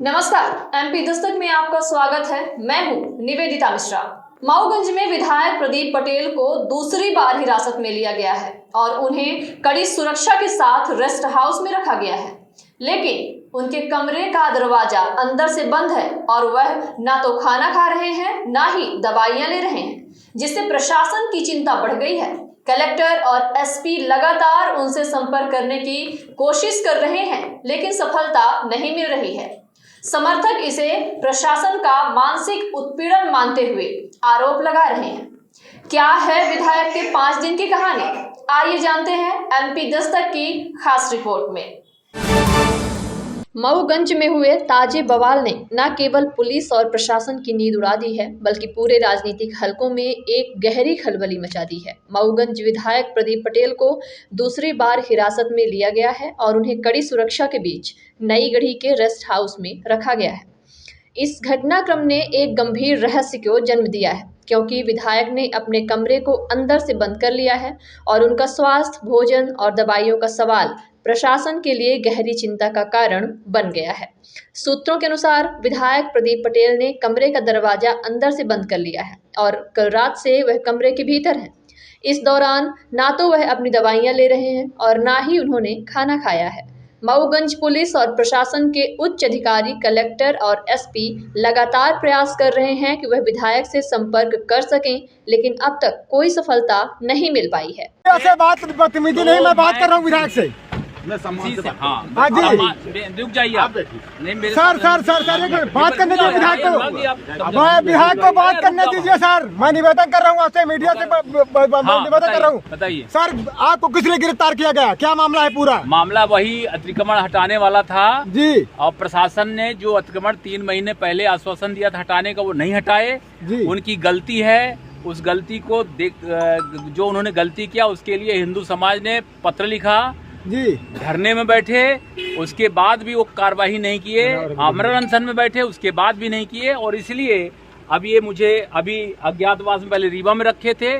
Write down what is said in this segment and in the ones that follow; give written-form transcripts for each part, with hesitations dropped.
नमस्कार, एमपी दस्तक में आपका स्वागत है। मैं हूं निवेदिता मिश्रा। मऊगंज में विधायक प्रदीप पटेल को दूसरी बार हिरासत में लिया गया है और उन्हें कड़ी सुरक्षा के साथ रेस्ट हाउस में रखा गया है, लेकिन उनके कमरे का दरवाजा अंदर से बंद है और वह ना तो खाना खा रहे हैं ना ही दवाइयां ले रहे हैं, जिससे प्रशासन की चिंता बढ़ गई है। कलेक्टर और एसपी लगातार उनसे संपर्क करने की कोशिश कर रहे हैं, लेकिन सफलता नहीं मिल रही है। समर्थक इसे प्रशासन का मानसिक उत्पीड़न मानते हुए आरोप लगा रहे हैं। क्या है विधायक के 5 दिन की कहानी? आइए जानते हैं एमपी दस्तक की खास रिपोर्ट में। मऊगंज में हुए ताजे बवाल ने न केवल पुलिस और प्रशासन की नींद उड़ा दी है, बल्कि पूरे राजनीतिक हलकों में एक गहरी खलबली मचा दी है। मऊगंज विधायक प्रदीप पटेल को दूसरी बार हिरासत में लिया गया है और उन्हें कड़ी सुरक्षा के बीच नई गढ़ी के रेस्ट हाउस में रखा गया है। इस घटनाक्रम ने एक गंभीर रहस्य को जन्म दिया है, क्योंकि विधायक ने अपने कमरे को अंदर से बंद कर लिया है और उनका स्वास्थ्य, भोजन और दवाइयों का सवाल प्रशासन के लिए गहरी चिंता का कारण बन गया है। सूत्रों के अनुसार विधायक प्रदीप पटेल ने कमरे का दरवाजा अंदर से बंद कर लिया है और कल रात से वह कमरे के भीतर है। इस दौरान ना तो वह अपनी दवाइयां ले रहे हैं और ना ही उन्होंने खाना खाया है। मऊगंज पुलिस और प्रशासन के उच्च अधिकारी, कलेक्टर और एसपी लगातार प्रयास कर रहे हैं कि वह विधायक से संपर्क कर सकें, लेकिन अब तक कोई सफलता नहीं मिल पाई है। ऐसे बात बदतमीजी नहीं, मैं बात कर रहा हूँ विधायक से। हाँ जी, रुक जाइए आप। सर बात करने दीजिए विधायक को, विधायक को बात करने दीजिए सर। मैं निवेदन कर रहा हूँ आपसे, मीडिया से निवेदन कर रहा हूँ। बताइए सर, आपको किस लिए गिरफ्तार किया गया? क्या मामला है? पूरा मामला वही अतिक्रमण हटाने वाला था जी, और प्रशासन ने जो अतिक्रमण 3 महीने पहले आश्वासन दिया था हटाने का, वो नहीं हटाए। उनकी गलती है। उस गलती को जो उन्होंने गलती किया उसके लिए हिंदू समाज ने पत्र लिखा जी, धरने में बैठे, उसके बाद भी वो कार्रवाई नहीं किए, आमरण अनशन में बैठे, उसके बाद भी नहीं किए। और इसलिए अब ये मुझे अभी अज्ञातवास में पहले रीवा में रखे थे,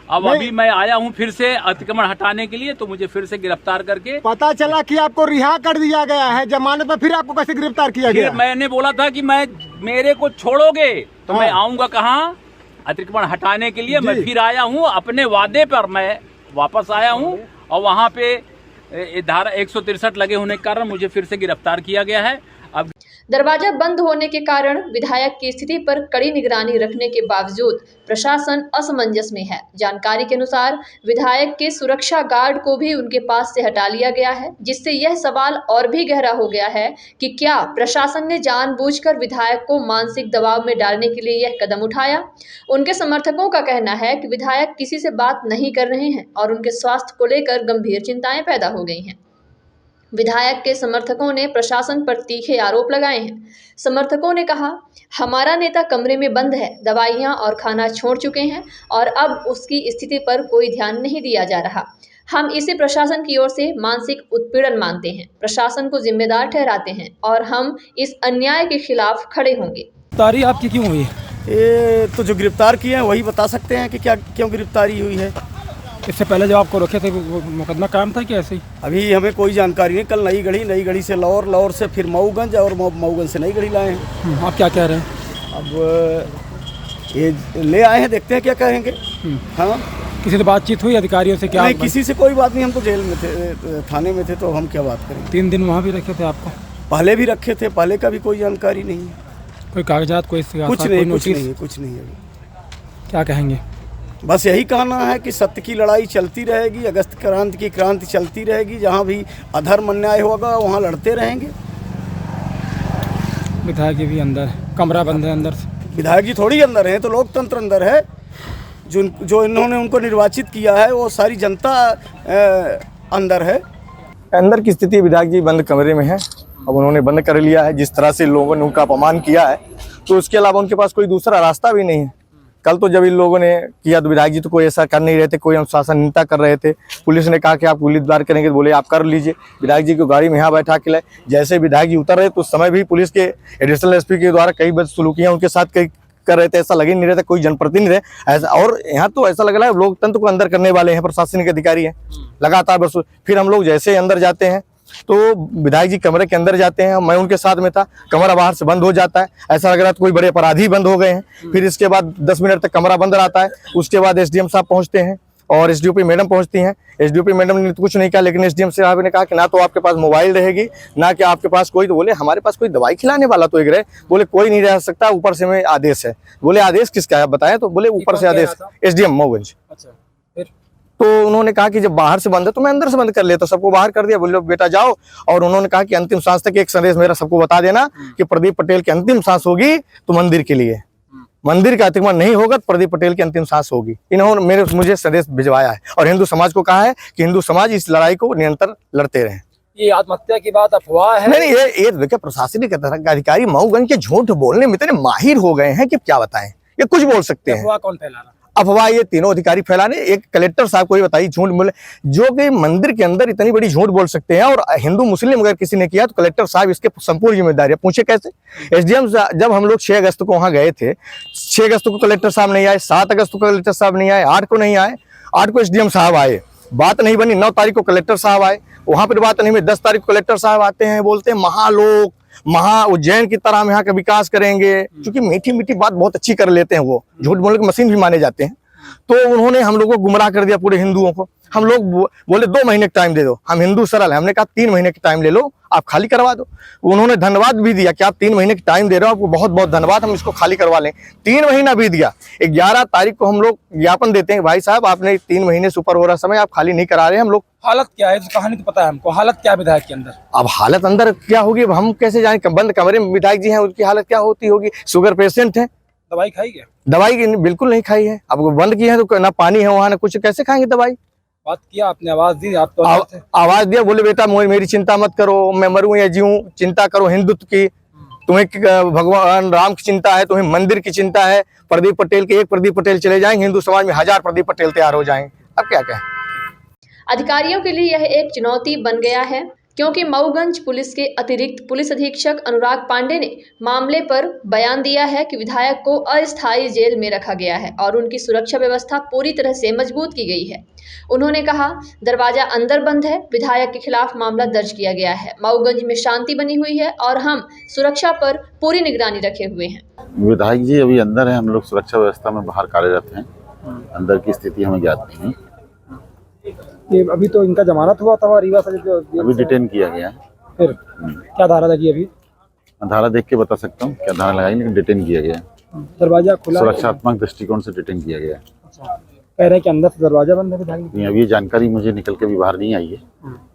अब अभी मैं आया हूँ फिर से अतिक्रमण हटाने के लिए, तो मुझे फिर से गिरफ्तार करके पता चला कि आपको रिहा कर दिया गया है जमानत में। फिर आपको कैसे गिरफ्तार किया गया? मैंने बोला था कि मेरे को छोड़ोगे तो मैं आऊंगा कहाँ अतिक्रमण हटाने के लिए। मैं फिर आया हूँ, अपने वादे पर मैं वापस आया हूँ और वहाँ पे धारा 163 लगे होने के कारण मुझे फिर से गिरफ्तार किया गया है। अब दरवाजा बंद होने के कारण विधायक की स्थिति पर कड़ी निगरानी रखने के बावजूद प्रशासन असमंजस में है। जानकारी के अनुसार विधायक के सुरक्षा गार्ड को भी उनके पास से हटा लिया गया है, जिससे यह सवाल और भी गहरा हो गया है कि क्या प्रशासन ने जानबूझकर विधायक को मानसिक दबाव में डालने के लिए यह कदम उठाया। उनके समर्थकों का कहना है कि विधायक किसी से बात नहीं कर रहे हैं और उनके स्वास्थ्य को लेकर गंभीर चिंताएं पैदा हो गई हैं। विधायक के समर्थकों ने प्रशासन पर तीखे आरोप लगाए हैं। समर्थकों ने कहा, हमारा नेता कमरे में बंद है, दवाइयां और खाना छोड़ चुके हैं और अब उसकी स्थिति पर कोई ध्यान नहीं दिया जा रहा। हम इसे प्रशासन की ओर से मानसिक उत्पीड़न मानते हैं, प्रशासन को जिम्मेदार ठहराते हैं और हम इस अन्याय के खिलाफ खड़े होंगे। गिरफ्तारी आपकी क्यों हुई? ये तो जो गिरफ्तार किए हैं वही बता सकते हैं कि क्या क्यों गिरफ्तारी हुई है। इससे पहले जब आपको रखे थे वो मुकदमा कायम था कि ऐसे ही? अभी हमें कोई जानकारी नहीं। कल नई गढ़ी से लौर से फिर मऊगंज और मऊगंज से नई गढ़ी लाए हैं। आप क्या कह रहे हैं? अब ये ले आए हैं, देखते हैं क्या कहेंगे। हाँ, किसी से बातचीत हुई अधिकारियों से? क्या नहीं, किसी से कोई बात नहीं। हम तो जेल में थे, थाने में थे, तो हम क्या बात करें। 3 दिन वहाँ भी रखे थे आपको? पहले भी रखे थे, पहले का भी कोई जानकारी नहीं है। कोई कागजात, कोई कुछ नहीं अभी। क्या कहेंगे? बस यही कहना है कि सत्य की लड़ाई चलती रहेगी, अगस्त क्रांति की क्रांति चलती रहेगी। जहाँ भी अधर्म अन्याय होगा वहाँ लड़ते रहेंगे। विधायक जी भी अंदर है, कमरा बंद है अंदर से? विधायक जी थोड़ी अंदर है, तो लोकतंत्र अंदर है। जो इन्होंने उनको निर्वाचित किया है वो सारी जनता अंदर है। अंदर की स्थिति, विधायक जी बंद कमरे में है। अब उन्होंने बंद कर लिया है। जिस तरह से लोगों ने उनका अपमान किया है, तो उसके अलावा उनके पास कोई दूसरा रास्ता भी नहीं है। कल तो जब इन लोगों ने किया तो विधायक जी तो कोई ऐसा कर नहीं रहे थे, कोई अनुशासनहीनता कर रहे थे। पुलिस ने कहा कि आप गोलीबार करेंगे, तो बोले आप कर लीजिए। विधायक जी को गाड़ी में यहाँ बैठा के लाए। जैसे विधायक जी उतर रहे तो उस समय भी पुलिस के एडिशनल एसपी के द्वारा कई बदसलूकियां उनके साथ कर रहे थे। ऐसा लगे नहीं रहता कोई जनप्रतिनिधि है ऐसा। और यहाँ तो ऐसा लग रहा है लोकतंत्र को अंदर करने वाले हैं प्रशासनिक अधिकारी हैं लगातार। बस फिर हम लोग जैसे अंदर जाते हैं तो विधायक जी कमरे के अंदर जाते हैं, मैं उनके साथ में था, कमरा बाहर से बंद हो जाता है, ऐसा लग रहा था कोई बड़े अपराधी बंद हो गए हैं। फिर इसके बाद 10 मिनट तक कमरा बंद रहता है। उसके बाद एसडीएम साहब पहुंचते हैं और एसडीओपी मैडम पहुंचती हैं। एसडीओपी मैडम ने कुछ नहीं कहा, लेकिन एसडीएम साहब ने कहा कि ना तो आपके पास मोबाइल रहेगी, ना कि आपके पास कोई, तो बोले हमारे पास कोई दवाई खिलाने वाला तो एक रहे, बोले कोई नहीं रह सकता, ऊपर से में आदेश है। बोले आदेश किसका है बताएं, तो बोले ऊपर से आदेश, एसडीएम मऊगंज। अच्छा, फिर तो उन्होंने कहा कि जब बाहर से बंद है तो मैं अंदर से बंद कर लेता, सबको बाहर कर दिया, बोले बेटा जाओ। और उन्होंने कहा कि अंतिम सांस तक एक संदेश मेरा सबको बता देना कि प्रदीप पटेल की अंतिम सांस होगी तो मंदिर के लिए, मंदिर का अतिक्रमण नहीं होगा तो प्रदीप पटेल की अंतिम सांस होगी। इन्होंने मुझे संदेश भिजवाया है और हिंदू समाज को कहा है कि हिंदू समाज इस लड़ाई को निरंतर लड़ते रहे। ये आत्महत्या की बात अफवाह है? नहीं, ये देखिए प्रशासनिक अधिकारी मऊगंज के झूठ बोलने में इतने माहिर हो गए हैं कि क्या बताएं, ये कुछ बोल सकते हैं। अफवाह कौन फैला रहा? अफवाह ये तीनों अधिकारी फैला रहे। एक कलेक्टर साहब को ही बताइए झूठ बोले, जो कि मंदिर के अंदर इतनी बड़ी झूठ बोल सकते हैं, और हिंदू मुस्लिम अगर किसी ने किया तो कलेक्टर साहब इसके संपूर्ण जिम्मेदारी है। पूछे कैसे? एसडीएम जब हम लोग 6 अगस्त को वहां गए थे, 6 अगस्त को कलेक्टर साहब नहीं आए, 7 अगस्त को कलेक्टर साहब नहीं आए, 8 को नहीं आए, 8 को एसडीएम साहब आए, बात नहीं बनी। 9 तारीख को कलेक्टर साहब आए, वहां पर बात नहीं बनी। 10 तारीख को कलेक्टर साहब आते हैं, बोलते हैं महालोक महा उज्जैन की तरह हम यहाँ का विकास करेंगे, क्योंकि मीठी मीठी बात बहुत अच्छी कर लेते हैं, वो झूठ बोलने की मशीन भी माने जाते हैं। तो उन्होंने हम लोगों को गुमराह कर दिया, पूरे हिंदुओं को। हम लोग बोले 2 महीने का टाइम दे दो, हम हिंदू सरल है, हमने कहा 3 महीने का टाइम ले लो, आप खाली करवा दो। उन्होंने धन्यवाद भी दिया कि आप 3 महीने का टाइम दे रहे हो, आपको बहुत बहुत धन्यवाद, हम इसको खाली करवा लें। 3 महीना बीत गया, 11 तारीख को हम लोग ज्ञापन देते हैं, भाई साहब आपने 3 महीने से ऊपर हो रहा समय, आप खाली नहीं करा रहे, हम लोग। हालत क्या है तो कहानी तो पता है हमको, हालत क्या है विधायक के अंदर? अब हालत अंदर क्या होगी अब हम कैसे जाने, बंद कमरे में विधायक जी हैं, उनकी हालत क्या होती होगी, शुगर पेशेंट है। दवाई खाई क्या? दवाई बिल्कुल नहीं खाई है, अब बंद की है तो ना पानी है वहां ना कुछ, कैसे खाएंगे दवाई? बात किया आपने, आवाज दी आप तो? आवाज दिया, बोले बेटा मेरी चिंता मत करो, मैं मरूं या जीऊं, चिंता करो हिंदुत्व की, तुम्हें भगवान राम की चिंता है, तुम्हें मंदिर की चिंता है, प्रदीप पटेल के एक प्रदीप पटेल चले जाएंगे, हिंदू समाज में 1000 प्रदीप पटेल तैयार हो जाएंगे। अब क्या कहें? अधिकारियों के लिए यह एक चुनौती बन गया है, क्योंकि मऊगंज पुलिस के अतिरिक्त पुलिस अधीक्षक अनुराग पांडे ने मामले पर बयान दिया है कि विधायक को अस्थायी जेल में रखा गया है और उनकी सुरक्षा व्यवस्था पूरी तरह से मजबूत की गई है। उन्होंने कहा, दरवाजा अंदर बंद है, विधायक के खिलाफ मामला दर्ज किया गया है, मऊगंज में शांति बनी हुई है और हम सुरक्षा पर पूरी निगरानी रखे हुए हैं। विधायक जी अभी अंदर है, हम लोग सुरक्षा व्यवस्था में बाहर कार्यरत हैं, अंदर की स्थिति हमें ज्ञात नहीं है। ये अभी तो इनका जमानत हुआ था रीवा से, अभी डिटेन किया गया है। फिर क्या धारा लगी? अभी धारा देख के बता सकता हूँ क्या धारा लगाई, लेकिन डिटेन किया गया है। दरवाजा खुला, सुरक्षात्मक दृष्टिकोण से डिटेन किया गया है। अच्छा, कह रहे हैं कि अंदर से दरवाजा बंद है विधायक? अभी ये जानकारी मुझे निकल के भी बाहर नहीं आई है,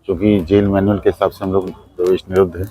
क्योंकि जेल मैनुअल के हिसाब से हम लोग प्रवेश निरुद्ध है,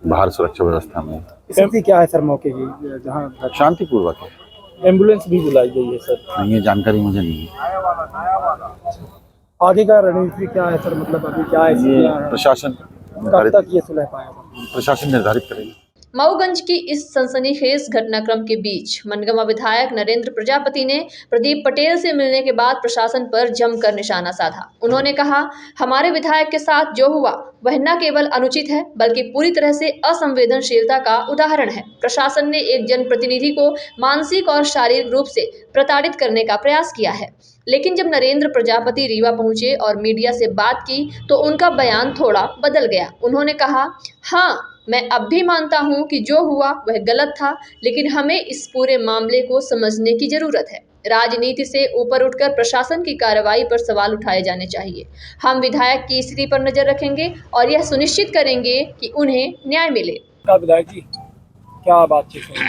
बाहर सुरक्षा व्यवस्था में। स्थिति क्या है सर मौके की? जहाँ शांतिपूर्वक है। एम्बुलेंस भी बुलाई गई है सर? नहीं, ये जानकारी मुझे नहीं है। आगे का रणनीति क्या है सर, मतलब अभी क्या है? ये प्रशासन कब तक ये सुलह पाएगा? प्रशासन निर्धारित करेगा। मऊगंज की इस सनसनीखेज घटनाक्रम के बीच मनगवा विधायक नरेंद्र प्रजापति ने प्रदीप पटेल से मिलने के बाद प्रशासन पर जमकर निशाना साधा। उन्होंने कहा, हमारे विधायक के साथ जो हुआ वह न केवल अनुचित है बल्कि पूरी तरह से असंवेदनशीलता का उदाहरण है। प्रशासन ने एक जनप्रतिनिधि को मानसिक और शारीरिक रूप से प्रताड़ित करने का प्रयास किया है। लेकिन जब नरेंद्र प्रजापति रीवा पहुंचे और मीडिया से बात की तो उनका बयान थोड़ा बदल गया। उन्होंने कहा, हाँ मैं अब भी मानता हूं कि जो हुआ वह गलत था, लेकिन हमें इस पूरे मामले को समझने की जरूरत है। राजनीति से ऊपर उठकर प्रशासन की कार्रवाई पर सवाल उठाए जाने चाहिए। हम विधायक की स्थिति पर नजर रखेंगे और यह सुनिश्चित करेंगे कि उन्हें न्याय मिले। विधायक जी क्या बातचीत है?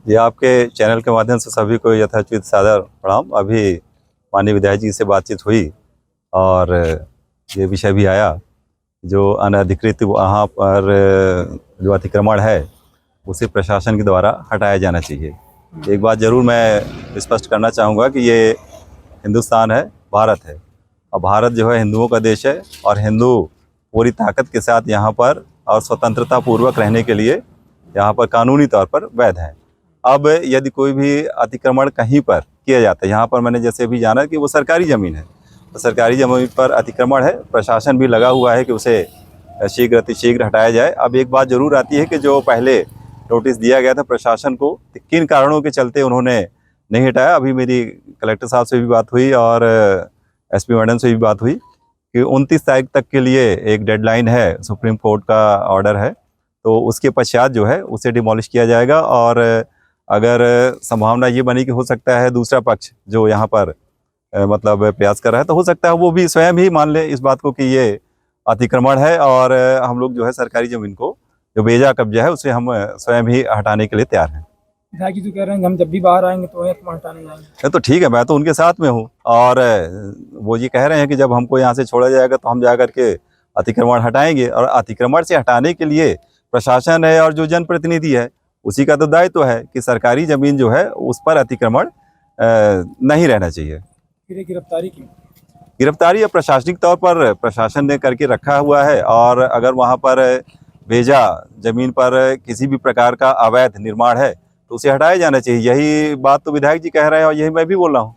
ये आपके चैनल के माध्यम से सभी को यथाचित सादर प्रणाम। अभी माननीय विधायक जी से बातचीत हुई और ये विषय भी आया, जो अनधिकृत वहाँ पर जो अतिक्रमण है उसे प्रशासन के द्वारा हटाया जाना चाहिए। एक बात ज़रूर मैं स्पष्ट करना चाहूँगा कि ये हिंदुस्तान है, भारत है, और भारत जो है हिंदुओं का देश है और हिंदू पूरी ताकत के साथ यहाँ पर और स्वतंत्रता पूर्वक रहने के लिए यहाँ पर कानूनी तौर पर वैध है। अब यदि कोई भी अतिक्रमण कहीं पर किया जाता है, यहाँ पर मैंने जैसे भी जाना कि वो सरकारी ज़मीन है, तो सरकारी ज़मीन पर अतिक्रमण है, प्रशासन भी लगा हुआ है कि उसे शीघ्र अतिशीघ्र हटाया जाए। अब एक बात ज़रूर आती है कि जो पहले नोटिस दिया गया था प्रशासन को, किन कारणों के चलते उन्होंने नहीं हटाया। अभी मेरी कलेक्टर साहब से भी बात हुई और एसपी मैडम से भी बात हुई, कि 29 तारीख तक के लिए एक डेडलाइन है, सुप्रीम कोर्ट का ऑर्डर है, तो उसके पश्चात जो है उसे डिमोलिश किया जाएगा। और अगर संभावना ये बनी कि हो सकता है दूसरा पक्ष जो यहाँ पर मतलब प्रयास कर रहा है, तो हो सकता है वो भी स्वयं ही मान ले इस बात को कि ये अतिक्रमण है और हम लोग जो है सरकारी ज़मीन को जो बेजा कब्जा है उसे हम स्वयं ही हटाने के लिए तैयार हैं। विधायक जी तो कह रहे हैं कि हम जब भी बाहर आएंगे तो एक हटाने जाएंगे। तो ठीक है, मैं तो उनके साथ में हूँ और वो ये कह रहे हैं कि जब हमको यहाँ से छोड़ा जाएगा तो हम जा कर के अतिक्रमण हटाएंगे। और अतिक्रमण से हटाने के लिए प्रशासन है और जो जनप्रतिनिधि है उसी का तो दायित्व है कि सरकारी ज़मीन जो है उस पर अतिक्रमण नहीं रहना चाहिए। फिर गिरफ्तारी की गिरफ्तारी या प्रशासनिक तौर पर प्रशासन ने करके रखा हुआ है और अगर वहाँ पर बेजा ज़मीन पर किसी भी प्रकार का अवैध निर्माण है तो उसे हटाया जाना चाहिए। यही बात तो विधायक जी कह रहे हैं और यही मैं भी बोल रहा हूँ।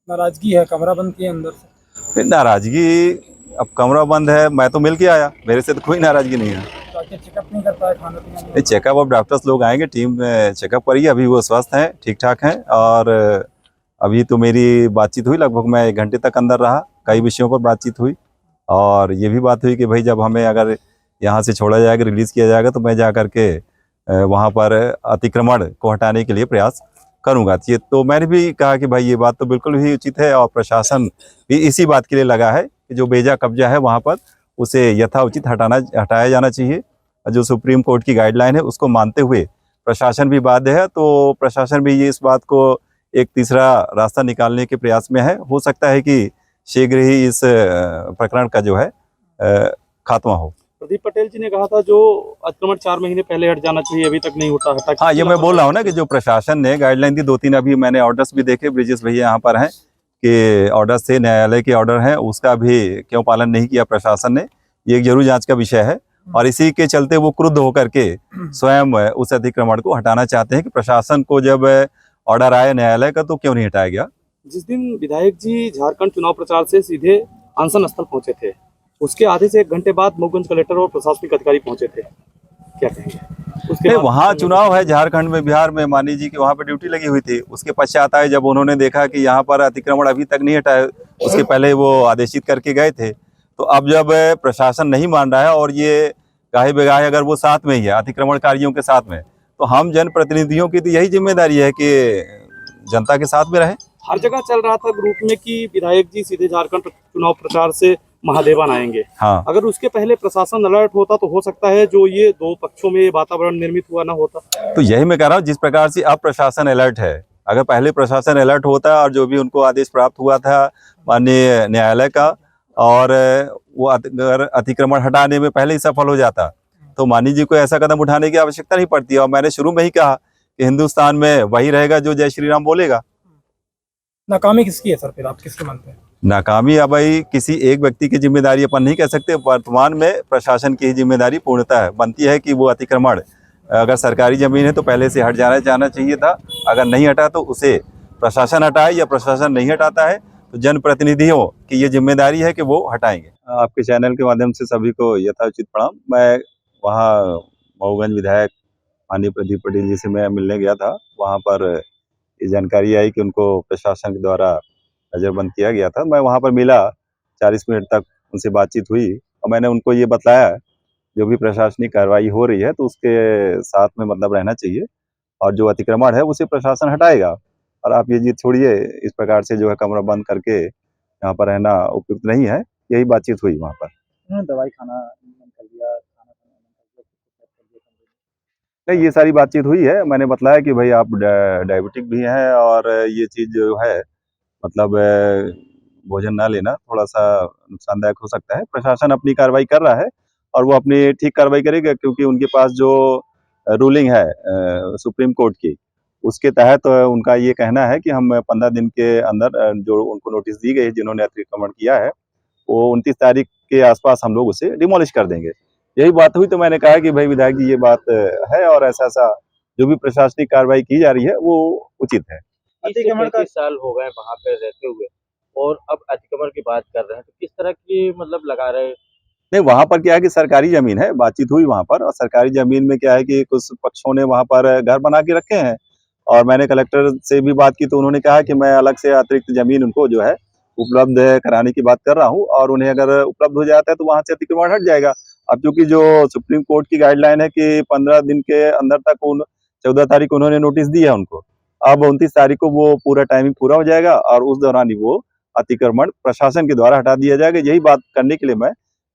नाराजगी है, कमरा बंद किया अंदर से। फिर नाराजगी, अब कमरा बंद है, मैं तो मिल के आया, मेरे से तो कोई नाराजगी नहीं है। चेकअप नहीं करता है, खाना पीना नहीं? चेकअप अब डॉक्टर्स लोग आएंगे, टीम चेकअप करिए। अभी वो स्वस्थ हैं, ठीक ठाक हैं। और अभी तो मेरी बातचीत हुई, लगभग मैं 1 घंटे तक अंदर रहा, कई विषयों पर बातचीत हुई और ये भी बात हुई कि भाई जब हमें अगर यहाँ से छोड़ा जाएगा, रिलीज़ किया जाएगा तो मैं जा कर के वहाँ पर अतिक्रमण को हटाने के लिए प्रयास करूँगा। तो मैंने भी कहा कि भाई ये बात तो बिल्कुल ही उचित है और प्रशासन भी इसी बात के लिए लगा है कि जो बेजा कब्जा है वहाँ पर उसे यथाउचित हटाया जाना चाहिए। जो सुप्रीम कोर्ट की गाइडलाइन है उसको मानते हुए प्रशासन भी बाध्य है, तो प्रशासन भी ये इस बात को एक तीसरा रास्ता निकालने के प्रयास में है। हो सकता है कि शीघ्र ही इस प्रकरण का जो है खात्मा हो। प्रदीप पटेल जी ने कहा था जो अतिक्रमण 4 महीने पहले हट जाना चाहिए, अभी तक नहीं हटा। हाँ, ये मैं बोल रहा हूँ ना कि जो प्रशासन ने गाइडलाइन दी, 2-3 अभी मैंने ऑर्डर्स भी देखे, ब्रिजेश भैया यहाँ पर हैं, कि ऑर्डर्स से न्यायालय के ऑर्डर हैं, उसका भी क्यों पालन नहीं किया प्रशासन ने, ये एक जरूर जांच का विषय है। और इसी के चलते वो क्रुद्ध होकर के स्वयं उस अतिक्रमण को हटाना चाहते हैं कि प्रशासन को जब ऑर्डर आया न्यायालय का तो क्यों नहीं हटाया गया। जिस दिन विधायक जी झारखंड चुनाव प्रचार से सीधे अनशन स्थल पहुंचे थे, उसके आधे से 1 घंटे बाद मऊगंज कलेक्टर और प्रशासनिक अधिकारी पहुंचे थे, क्या कहेंगे? उसके वहाँ चुनाव है झारखंड में, बिहार में, मानी जी की वहाँ पर ड्यूटी लगी हुई थी। उसके पश्चात आए जब उन्होंने देखा कि यहाँ पर अतिक्रमण अभी तक नहीं हटाया, उसके पहले वो आदेशित करके गए थे। तो अब जब प्रशासन नहीं मान रहा है और ये गाहे बेगाहे अगर वो साथ में ही है अतिक्रमणकारियों के साथ में, तो हम जनप्रतिनिधियों की तो यही जिम्मेदारी है कि जनता के साथ में रहे। हर जगह चल रहा था ग्रुप में कि विधायक जी सीधे झारखंड चुनाव प्रचार से महादेवन आएंगे। हाँ, अगर उसके पहले प्रशासन अलर्ट होता तो हो सकता है जो ये 2 पक्षों में वातावरण निर्मित हुआ ना होता। तो यही मैं कह रहा हूँ, जिस प्रकार से अब प्रशासन अलर्ट है, अगर पहले प्रशासन अलर्ट होता और जो भी उनको आदेश प्राप्त हुआ था माननीय न्यायालय का और वो अगर अतिक्रमण हटाने में पहले ही सफल हो जाता तो मानी जी को ऐसा कदम उठाने की आवश्यकता नहीं पड़ती। और मैंने शुरू में ही कहा कि हिंदुस्तान में वही रहेगा जो जय श्री राम बोलेगा। नाकामी किसकी है सर, फिर आप किसके मानते हैं? नाकामी अब भाई किसी एक व्यक्ति की जिम्मेदारी अपन नहीं कह सकते। वर्तमान में प्रशासन की ही जिम्मेदारी पूर्णतः बनती है कि वो अतिक्रमण अगर सरकारी जमीन है तो पहले से हट जाना चाहिए था। अगर नहीं हटा तो उसे प्रशासन हटाए, या प्रशासन नहीं हटाता है तो जनप्रतिनिधियों की ये जिम्मेदारी है कि वो हटाएंगे। आपके चैनल के माध्यम से सभी को यथाउचित प्रणाम। मैं वहाँ मऊगंज विधायक माननीय प्रदीप पटेल जी से मैं मिलने गया था। वहाँ पर ये जानकारी आई कि उनको प्रशासन के द्वारा नज़रबंद किया गया था। मैं वहाँ पर मिला, 40 मिनट तक उनसे बातचीत हुई और मैंने उनको ये बताया जो भी प्रशासनिक कार्रवाई हो रही है तो उसके साथ में मतलब रहना चाहिए और जो अतिक्रमण है उसे प्रशासन हटाएगा। और आप ये जिद छोड़िए, इस प्रकार से जो है कमरा बंद करके यहाँ पर रहना उपयुक्त नहीं है। यही बातचीत हुई वहाँ पर। दवाई खाना कर दिया, नहीं, ये सारी बातचीत हुई है। मैंने बताया कि भाई आप डायबिटिक भी हैं और ये चीज़ जो है मतलब भोजन ना लेना थोड़ा सा नुकसानदायक हो सकता है। प्रशासन अपनी कार्रवाई कर रहा है और वो अपनी ठीक कार्रवाई करेगा, क्योंकि उनके पास जो रूलिंग है सुप्रीम कोर्ट की, उसके तहत उनका ये कहना है कि हम 15 दिन के अंदर जो उनको नोटिस दी गई है जिन्होंने अतिक्रमण किया है, वो 29 तारीख के आसपास हम लोग उसे डिमोलिश कर देंगे। यही बात हुई तो मैंने कहा कि भाई विधायक जी ये बात है और ऐसा जो भी प्रशासनिक कार्रवाई की जा रही है वो उचित है। अतिक्रमण का साल हो गए वहाँ पे रहते हुए और अब अतिक्रमण की बात कर रहे हैं, तो किस तरह की मतलब लगा रहे? नहीं, वहाँ पर क्या है कि सरकारी जमीन है, बातचीत हुई वहाँ पर, और सरकारी जमीन में क्या है कि कुछ पक्षों ने वहाँ पर घर बना के रखे हैं और मैंने कलेक्टर से भी बात की तो उन्होंने कहा कि मैं अलग से अतिरिक्त जमीन उनको जो है उपलब्ध कराने की बात कर रहा हूँ, और उन्हें अगर उपलब्ध हो जाता है तो वहां से अतिक्रमण हट जाएगा। अब चूंकि जो सुप्रीम कोर्ट की गाइडलाइन है कि 15 दिन के अंदर तक 14 तारीख उन्होंने नोटिस दी है उनको, अब 29 तारीख को वो पूरा टाइमिंग पूरा हो जाएगा और उस दौरान ही वो अतिक्रमण प्रशासन के द्वारा हटा दिया जाएगा। यही बात करने के लिए मैं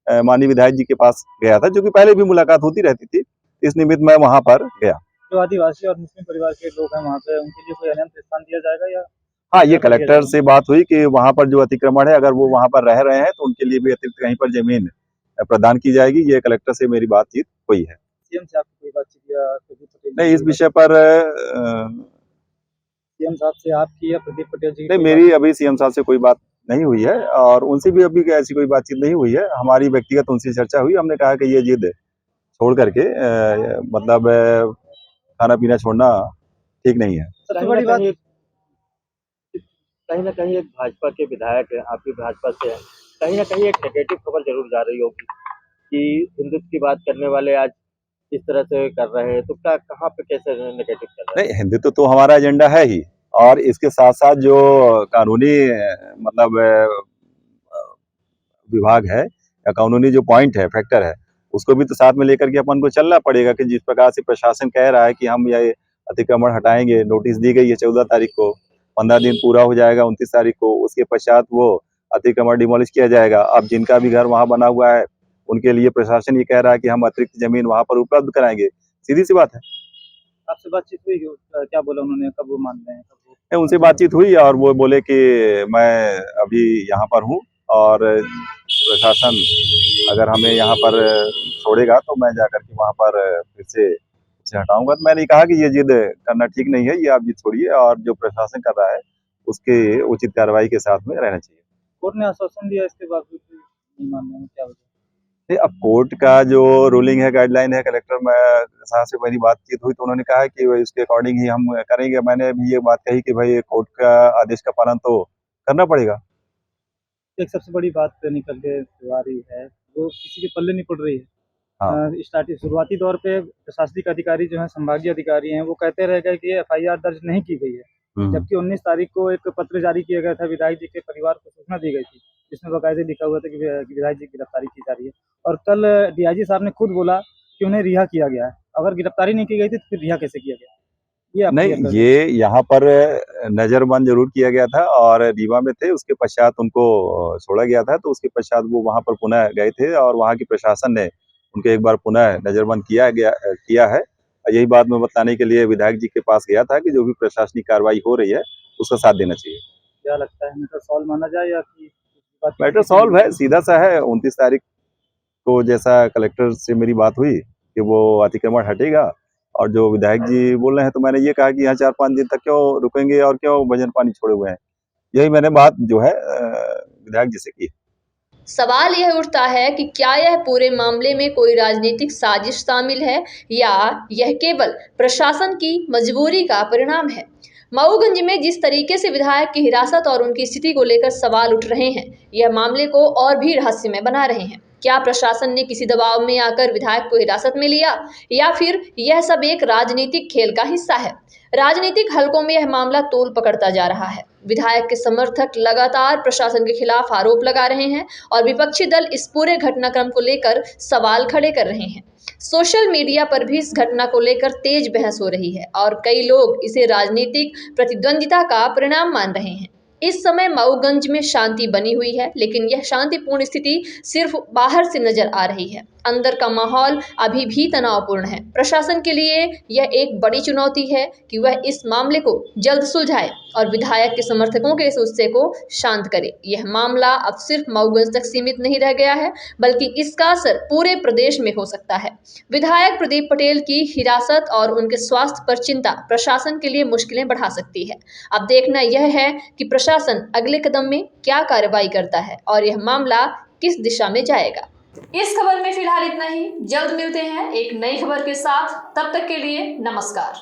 माननीय विधायक जी के पास गया था, जो कि पहले भी मुलाकात होती रहती थी, इस निमित्त मैं वहां पर गया। जो आदिवासी और मुस्लिम परिवार के लोग हैं वहाँ पे, उनके लिए कोई अन्य स्थान दिया जाएगा या? हाँ, ये कलेक्टर से बात हुई कि वहां पर जो अतिक्रमण है, अगर वो वहां पर रह रहे हैं तो उनके लिए भी अतिरिक्त कहीं पर जमीन प्रदान की जाएगी। ये कलेक्टर से मेरी बातचीत हुई है। सीएम से आपकी कोई बातचीत या प्रदीप पटेल? नहीं, इस विषय पर सीएम साहब से आपकी या प्रदीप पटेल जी? नहीं, मेरी अभी सीएम साहब से कोई बात नहीं हुई है और उनसे भी अभी ऐसी कोई बातचीत नहीं हुई है। हमारी व्यक्तिगत उनसे चर्चा हुई, हमने कहा कि ये जिद छोड़ करके मतलब खाना पीना छोड़ना ठीक नहीं है। सबसे बड़ी बात, कहीं ना कहीं एक भाजपा के विधायक है, आप भी भाजपा से हैं, कहीं ना कहीं एक नेगेटिव खबर जरूर जा रही होगी कि हिंदुत्व की बात करने वाले आज इस तरह से कर रहे हैं, तो क्या कहाँ पे कैसे नेगेटिव कर रहे हैं? नहीं, हिंदुत्व तो हमारा एजेंडा है ही, और इसके साथ साथ जो कानूनी मतलब विभाग है या कानूनी जो पॉइंट है, फैक्टर है, उसको भी तो साथ में लेकर के अपन को चलना पड़ेगा कि जिस प्रकार से प्रशासन कह रहा है कि हम ये अतिक्रमण हटाएंगे, नोटिस दी गई है 14 तारीख को, 15 दिन पूरा हो जाएगा 29 तारीख को, उसके पश्चात वो अतिक्रमण डिमोलिश किया जाएगा। अब जिनका भी घर वहां बना हुआ है उनके लिए प्रशासन ये कह रहा है कि हम अतिरिक्त जमीन वहां पर उपलब्ध कराएंगे। सीधी सी बात है। आपसे बातचीत हुई, क्या बोला उन्होंने, कब वो मान रहे हैं? उनसे बातचीत हुई और वो बोले कि मैं अभी यहाँ पर हूँ और प्रशासन अगर हमें यहाँ पर छोड़ेगा तो मैं जाकर के वहाँ पर फिर से उसे हटाऊंगा। तो मैंने कहा कि ये जिद करना ठीक नहीं है, ये आप जिद छोड़िए और जो प्रशासन कर रहा है उसके उचित कार्रवाई के साथ में रहना चाहिए। कोर्ट ने आश्वासन दिया, इसके बावजूद नहीं मान रहे हैं, क्या वजह? अब कोर्ट का जो रूलिंग है, गाइडलाइन है, कलेक्टर साहब से मेरी बातचीत हुई तो उन्होंने कहा कि भाई उसके अकॉर्डिंग ही हम करेंगे। मैंने भी ये बात कही कि भाई कोर्ट का आदेश का पालन तो करना पड़ेगा। एक सबसे बड़ी बात निकल के आ रही है, वो किसी के पल्ले नहीं पड़ रही है। हाँ। शुरुआती दौर पे प्रशासनिक अधिकारी जो है, संभागीय अधिकारी हैं, वो कहते रह गए कि FIR दर्ज नहीं की गई है, जबकि 19 तारीख को एक पत्र जारी किया गया था, विधायक जी के परिवार को सूचना दी गई थी, जिसमें बाकायदे लिखा हुआ था कि विधायक जी की गिरफ्तारी की जा रही है। और कल DIG साहब ने खुद बोला कि उन्हें रिहा किया गया है। अगर गिरफ्तारी नहीं की गई थी तो फिर रिहा कैसे किया गया? ये नहीं, ये यहाँ पर नजरबंद जरूर किया गया था और रीवा में थे, उसके पश्चात उनको छोड़ा गया था, तो उसके पश्चात वो वहाँ पर पुनः गए थे और वहाँ की प्रशासन ने उनको एक बार पुनः नजरबंद किया है। यही बात मैं बताने के लिए विधायक जी के पास गया था कि जो भी प्रशासनिक कार्रवाई हो रही है उसका साथ देना चाहिए। क्या लगता है, मैटर सॉल्व माना जाए या मैटर सॉल्व है, सीधा सा है। 29 तारीख को जैसा कलेक्टर से मेरी बात हुई कि वो अतिक्रमण हटेगा, और जो विधायक जी बोल रहे हैं तो मैंने ये कहा कि यहाँ 4-5 दिन तक क्यों रुकेंगे और क्यों भजन पानी छोड़े हुए हैं। यही मैंने बात जो है विधायक जी से की। सवाल यह उठता है कि क्या यह पूरे मामले में कोई राजनीतिक साजिश शामिल है या यह केवल प्रशासन की मजबूरी का परिणाम है। मऊगंज में जिस तरीके से विधायक की हिरासत और उनकी स्थिति को लेकर सवाल उठ रहे हैं, यह मामले को और भी रहस्यमय बना रहे हैं। क्या प्रशासन ने किसी दबाव में आकर विधायक को हिरासत में लिया या फिर यह सब एक राजनीतिक खेल का हिस्सा है? राजनीतिक हलकों में यह मामला तूल पकड़ता जा रहा है। विधायक के समर्थक लगातार प्रशासन के खिलाफ आरोप लगा रहे हैं और विपक्षी दल इस पूरे घटनाक्रम को लेकर सवाल खड़े कर रहे हैं। सोशल मीडिया पर भी इस घटना को लेकर तेज बहस हो रही है और कई लोग इसे राजनीतिक प्रतिद्वंदिता का परिणाम मान रहे हैं। इस समय मऊगंज में शांति बनी हुई है, लेकिन यह शांतिपूर्ण स्थिति सिर्फ बाहर से नजर आ रही है। अंदर का माहौल अभी भी तनावपूर्ण है। प्रशासन के लिए यह एक बड़ी चुनौती है कि वह इस मामले को जल्द सुलझाए और विधायक के समर्थकों के इस गुस्से को शांत करे। यह मामला अब सिर्फ मऊगंज तक सीमित नहीं रह गया है, बल्कि इसका असर पूरे प्रदेश में हो सकता है। विधायक प्रदीप पटेल की हिरासत और उनके स्वास्थ्य पर चिंता प्रशासन के लिए मुश्किलें बढ़ा सकती है। अब देखना यह है कि प्रशासन अगले कदम में क्या कार्रवाई करता है और यह मामला किस दिशा में जाएगा। इस खबर में फिलहाल इतना ही। जल्द मिलते हैं एक नई खबर के साथ। तब तक के लिए नमस्कार।